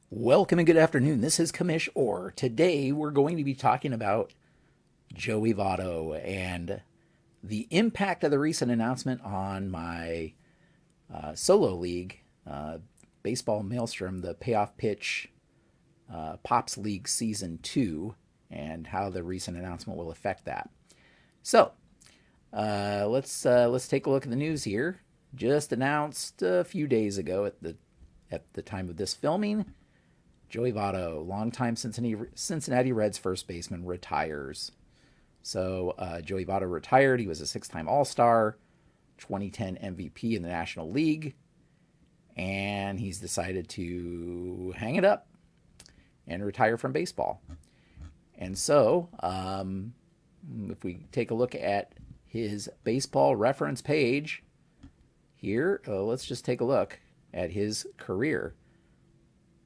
Welcome and good afternoon. This is Commish Orr. Today we're going to be talking about Joey Votto and the impact of the recent announcement on my solo league, Baseball Maelstrom, the Payoff Pitch Pops League Season 2, and how the recent announcement will affect that. So let's take a look at the news here. Just announced a few days ago at the time of this filming, Joey Votto, longtime Cincinnati Reds first baseman, retires. So Joey Votto retired. He was a six-time All-Star, 2010 MVP in the National League, and he's decided to hang it up and retire from baseball. And so, if we take a look at his baseball reference page here, let's just take a look at his career.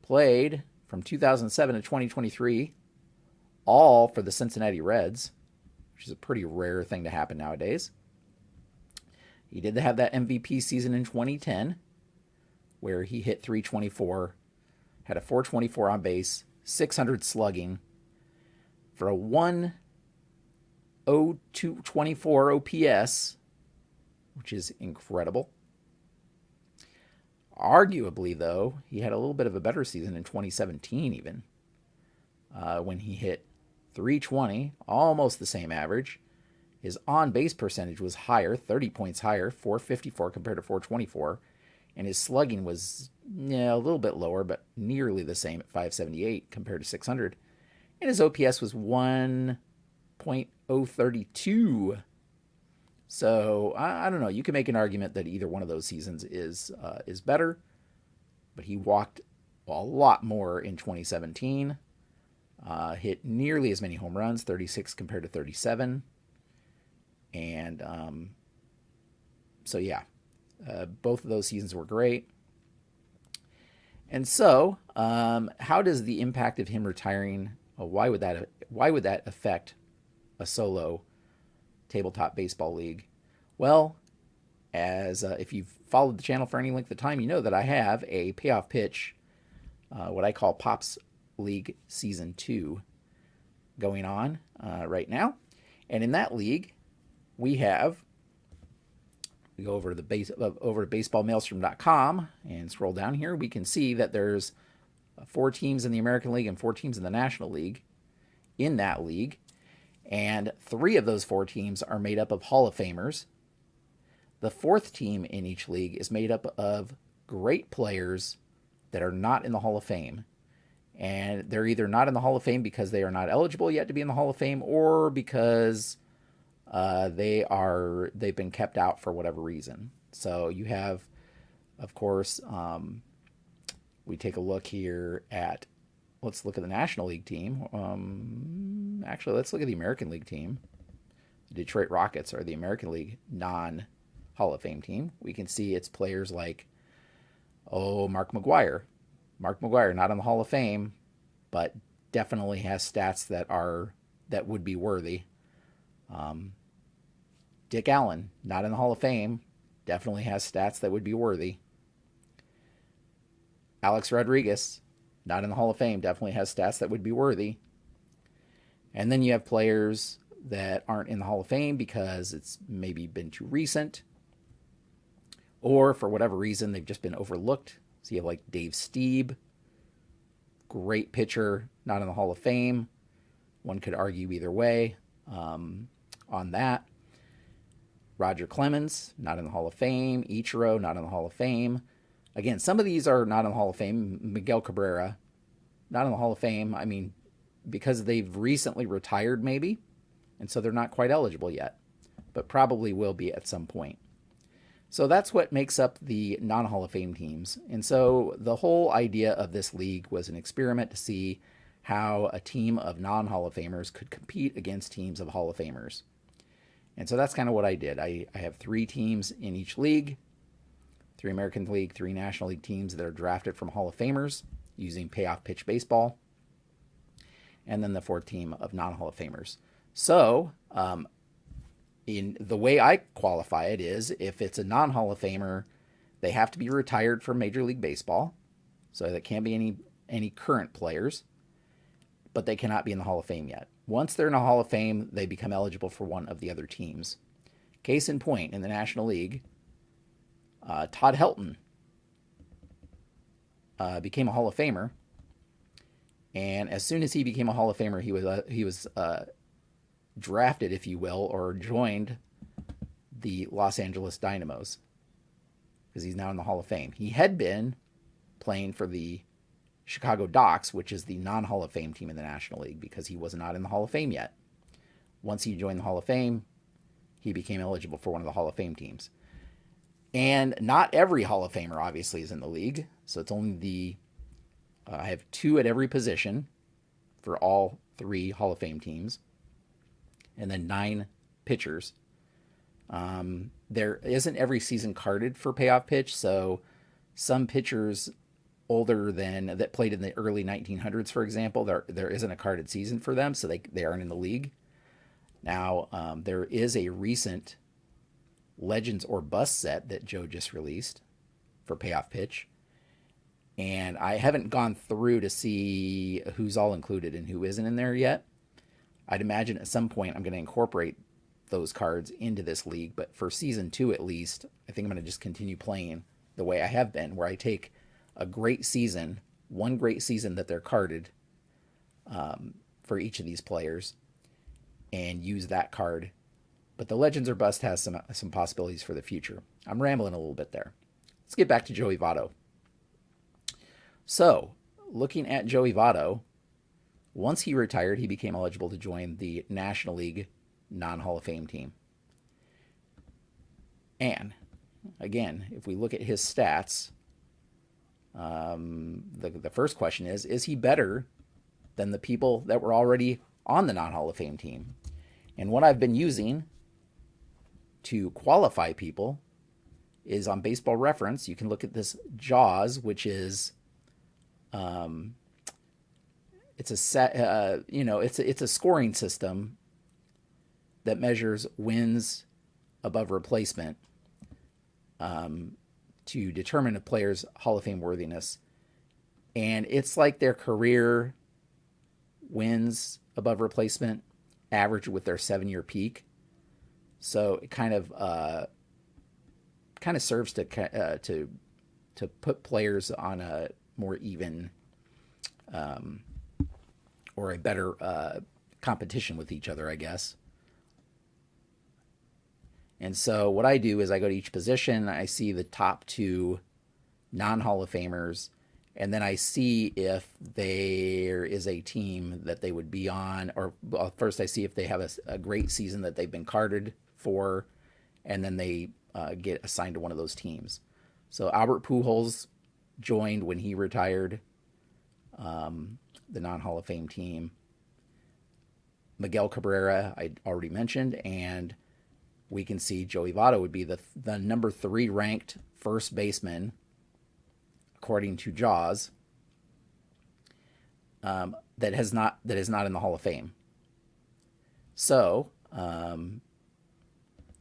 Played from 2007 to 2023, all for the Cincinnati Reds, which is a pretty rare thing to happen nowadays. He did have that MVP season in 2010, where he hit 324, had a 424 on base, 600 slugging, for a 10224 OPS, which is incredible. Arguably, though, he had a little bit of a better season in 2017 even, when he hit 320, almost the same average. His on-base percentage was higher, 30 points higher, 454 compared to 424, and his slugging was a little bit lower, but nearly the same at 578 compared to 600. And his OPS was 1.032. So I don't know. You can make an argument that either one of those seasons is better, but he walked a lot more in 2017. Hit nearly as many home runs, 36 compared to 37, and both of those seasons were great. And so, how does the impact of him retiring? Why would that affect a solo tabletop baseball league? Well, as if you've followed the channel for any length of time, you know that I have a payoff pitch, what I call Pops League Season 2, going on right now. And in that league, we go over to baseballmaelstrom.com and scroll down here. We can see that there's 4 teams in the American League and 4 teams in the National League in that league. And 3 of those 4 teams are made up of Hall of Famers. The 4th team in each league is made up of great players that are not in the Hall of Fame. And they're either not in the Hall of Fame because they are not eligible yet to be in the Hall of Fame, or because they've been kept out for whatever reason. So you have, of course, we take a look here at, let's look at the National League team. Actually, let's look at the American League team. The Detroit Rockets are the American League non-Hall of Fame team. We can see it's players like, Mark McGwire. Mark McGwire, not in the Hall of Fame, but definitely has stats that would be worthy. Dick Allen, not in the Hall of Fame, definitely has stats that would be worthy. Alex Rodriguez, not in the Hall of Fame, definitely has stats that would be worthy. And then you have players that aren't in the Hall of Fame because it's maybe been too recent, or for whatever reason they've just been overlooked. So you have like Dave Stieb, great pitcher, not in the Hall of Fame. One could argue either way on that. Roger Clemens, not in the Hall of Fame. Ichiro, not in the Hall of Fame. Again, some of these are not in the Hall of Fame. Miguel Cabrera, not in the Hall of Fame. I mean, because they've recently retired maybe, and so they're not quite eligible yet, but probably will be at some point. So that's what makes up the non-Hall of Fame teams. And so the whole idea of this league was an experiment to see how a team of non-Hall of Famers could compete against teams of Hall of Famers. And so that's kind of what I did. I have 3 teams in each league, 3 American League, 3 National League teams that are drafted from Hall of Famers using Payoff Pitch Baseball, and then the 4th team of non-Hall of Famers. So in the way I qualify it is, if it's a non-Hall of Famer, they have to be retired from Major League Baseball. So that can't be any current players, but they cannot be in the Hall of Fame yet. Once they're in the Hall of Fame, they become eligible for one of the other teams. Case in point, in the National League, Todd Helton became a Hall of Famer, and as soon as he became a Hall of Famer, he was drafted, if you will, or joined the Los Angeles Dynamos, because he's now in the Hall of Fame. He had been playing for the Chicago Docks, which is the non-Hall of Fame team in the National League, because he was not in the Hall of Fame yet. Once he joined the Hall of Fame, he became eligible for one of the Hall of Fame teams. And not every Hall of Famer, obviously, is in the league. So it's only I have 2 at every position for all 3 Hall of Fame teams. And then 9 pitchers. There isn't every season carded for Payoff Pitch, so some pitchers older than that played in the early 1900s, for example, there isn't a carded season for them, so they aren't in the league. Now, there is a recent Legends or Bust set that Joe just released for Payoff Pitch, and I haven't gone through to see who's all included and who isn't in there yet. I'd imagine at some point I'm going to incorporate those cards into this league, but for season 2 at least, I think I'm going to just continue playing the way I have been, where I take a great season, one great season that they're carded for each of these players, and use that card. But the Legends or Bust has some possibilities for the future. I'm rambling a little bit there. Let's get back to Joey Votto. So, looking at Joey Votto, once he retired, he became eligible to join the National League non-Hall of Fame team. And, again, if we look at his stats, the first question is he better than the people that were already on the non-Hall of Fame team? And what I've been using to qualify people is on Baseball Reference. You can look at this JAWS, which is it's a set, it's a scoring system that measures wins above replacement to determine a player's Hall of Fame worthiness. And it's like their career wins above replacement average with their 7-year peak. So it kind of serves to put players on a more even or a better competition with each other, I guess. And so what I do is I go to each position, I see the top 2 non-Hall of Famers, and then I see if there is a team that they would be on, or first I see if they have a great season that they've been carded for, and then they get assigned to one of those teams. So Albert Pujols joined when he retired the non-Hall of Fame team. Miguel Cabrera, I already mentioned, and we can see Joey Votto would be the number 3 ranked first baseman, according to JAWS, that is not in the Hall of Fame. So,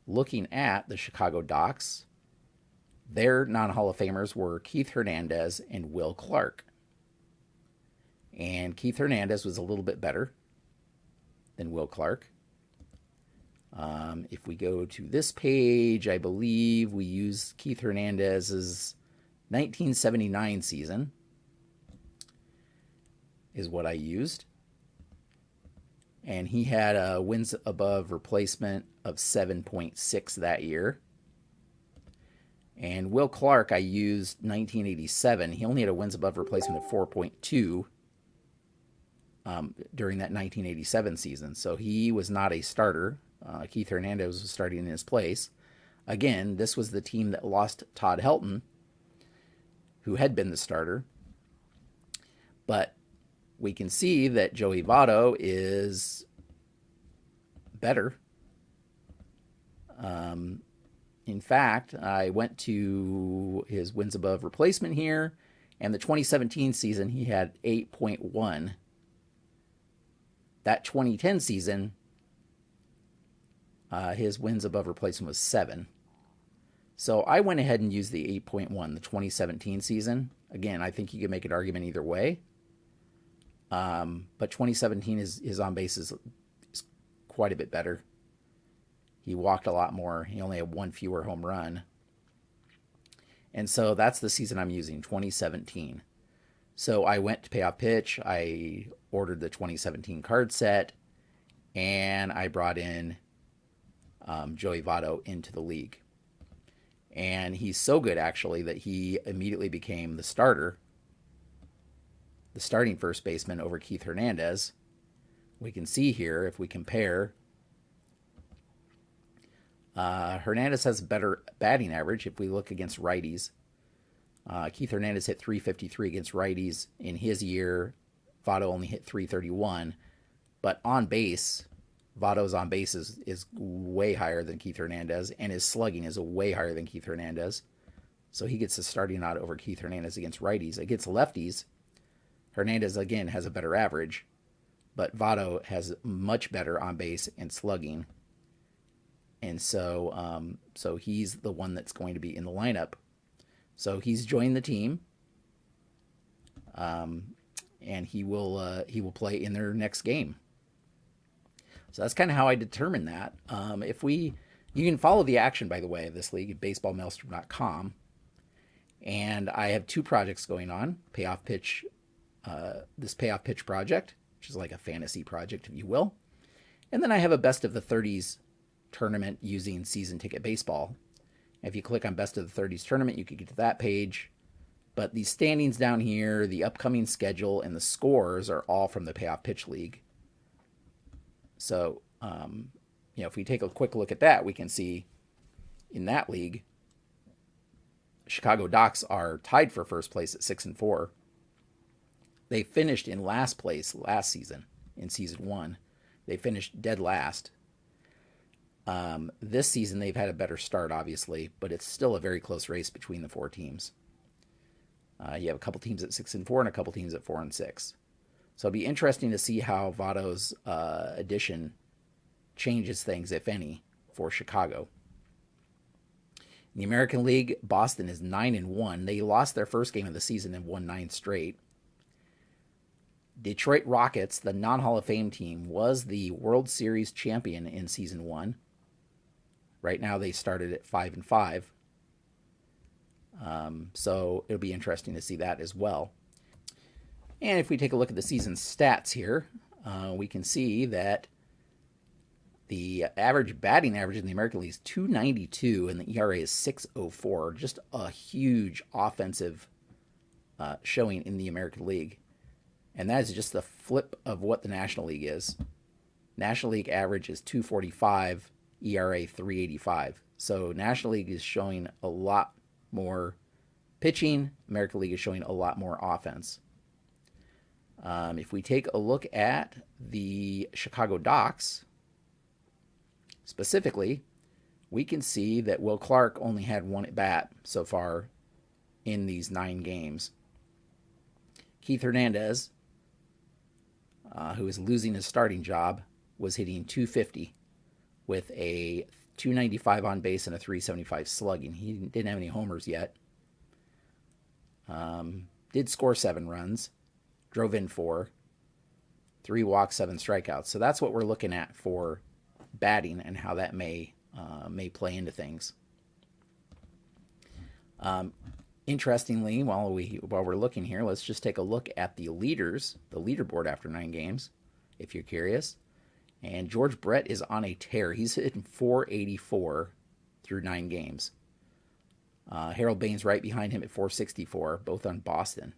looking at the Chicago Docks, their non-Hall of Famers were Keith Hernandez and Will Clark. And Keith Hernandez was a little bit better than Will Clark. If we go to this page, I believe we use Keith Hernandez's 1979 season is what I used. And he had a wins above replacement of 7.6 that year. And Will Clark, I used 1987. He only had a wins above replacement of 4.2 during that 1987 season. So he was not a starter. Keith Hernandez was starting in his place. Again, this was the team that lost Todd Helton, who had been the starter. But we can see that Joey Votto is better. In fact, I went to his wins above replacement here, and the 2017 season, he had 8.1. That 2010 season, his wins above replacement was 7. So I went ahead and used the 8.1, the 2017 season. Again, I think you could make an argument either way. But 2017, his on base is quite a bit better. He walked a lot more. He only had one fewer home run. And so that's the season I'm using, 2017. So I went to Payoff Pitch. I ordered the 2017 card set, and I brought in Joey Votto into the league. And he's so good, actually, that he immediately became the starting first baseman over Keith Hernandez. We can see here, if we compare, Hernandez has a better batting average if we look against righties. Keith Hernandez hit 353 against righties in his year. Votto only hit 331. But on base, Votto's on base is way higher than Keith Hernandez, and his slugging is way higher than Keith Hernandez. So he gets the starting nod over Keith Hernandez against righties. Against lefties, Hernandez, again, has a better average, but Votto has much better on base and slugging. And so he's the one that's going to be in the lineup. So he's joined the team, and he will play in their next game. So that's kind of how I determine that. You can follow the action, by the way, of this league at baseballmaelstrom.com. And I have two projects going on: Payoff Pitch, this Payoff Pitch project, which is like a fantasy project, if you will, and then I have a Best of the 30s tournament using Season Ticket Baseball. If you click on Best of the 30s tournament, you can get to that page. But the standings down here, the upcoming schedule, and the scores are all from the Payoff Pitch League. So, if we take a quick look at that, we can see in that league, Chicago Docks are tied for first place at 6-4. They finished in last place last season, in Season 1. They finished dead last. This season, they've had a better start, obviously, but it's still a very close race between the four teams. You have a couple teams at 6-4 and a couple teams at 4-6. So it'll be interesting to see how Votto's addition changes things, if any, for Chicago. In the American League, Boston is 9-1. They lost their first game of the season and won 9 straight. Detroit Rockets, the non-Hall of Fame team, was the World Series champion in Season 1. Right now they started at 5-5. So it'll be interesting to see that as well. And if we take a look at the season stats here, we can see that the batting average in the American League is 292 and the ERA is 6.04. Just a huge offensive showing in the American League. And that is just the flip of what the National League is. National League average is 245, ERA 385. So National League is showing a lot more pitching. American League is showing a lot more offense. If we take a look at the Chicago Docks, specifically, we can see that Will Clark only had one at bat so far in these 9 games. Keith Hernandez, who is losing his starting job, was hitting 250 with a 295 on base and a 375 slugging. He didn't have any homers yet. Did score 7 runs, drove in 4, 3 walks, 7 strikeouts. So that's what we're looking at for batting and how that may play into things. Interestingly, while we're looking here, let's just take a look at the leaderboard after 9 games, if you're curious. And George Brett is on a tear. He's hitting 484 through 9 games. Harold Baines right behind him at 464, both on Boston.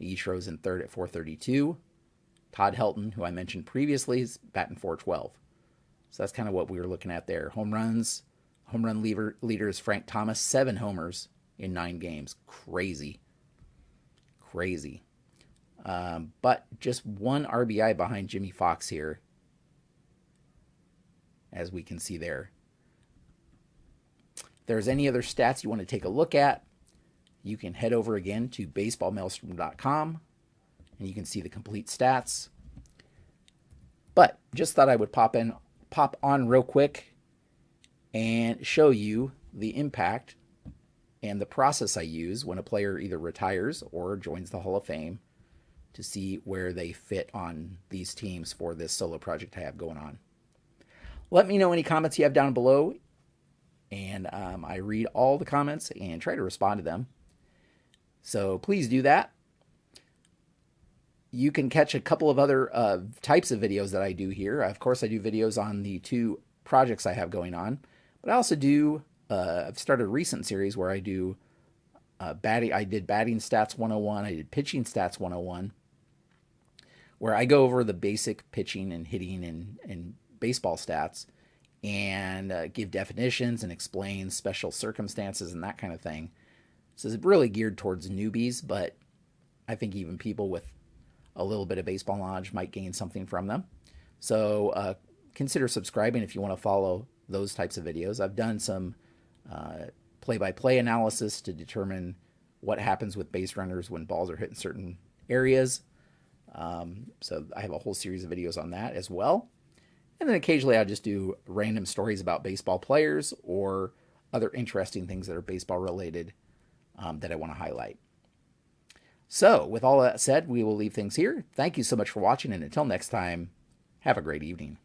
Ichiro's in third at 432. Todd Helton, who I mentioned previously, is batting 412. So that's kind of what we were looking at there. Home run leader is Frank Thomas, 7 homers in 9 games. Crazy. But just 1 RBI behind Jimmy Fox here, as we can see there. If there's any other stats you want to take a look at, you can head over again to baseballmaelstrom.com and you can see the complete stats. But just thought I would pop on real quick and show you the impact and the process I use when a player either retires or joins the Hall of Fame to see where they fit on these teams for this solo project I have going on. Let me know any comments you have down below, and I read all the comments and try to respond to them. So please do that. You can catch a couple of other types of videos that I do here. Of course, I do videos on the 2 projects I have going on, but I also do, I've started a recent series where I do batting. I did batting stats 101. I did pitching stats 101, where I go over the basic pitching and hitting and baseball stats and give definitions and explain special circumstances and that kind of thing. So it's really geared towards newbies, but I think even people with a little bit of baseball knowledge might gain something from them. So consider subscribing if you want to follow those types of videos. I've done some play-by-play analysis to determine what happens with base runners when balls are hit in certain areas. So I have a whole series of videos on that as well. And then occasionally I'll just do random stories about baseball players or other interesting things that are baseball related that I want to highlight. So with all that said, we will leave things here. Thank you so much for watching, and until next time, have a great evening.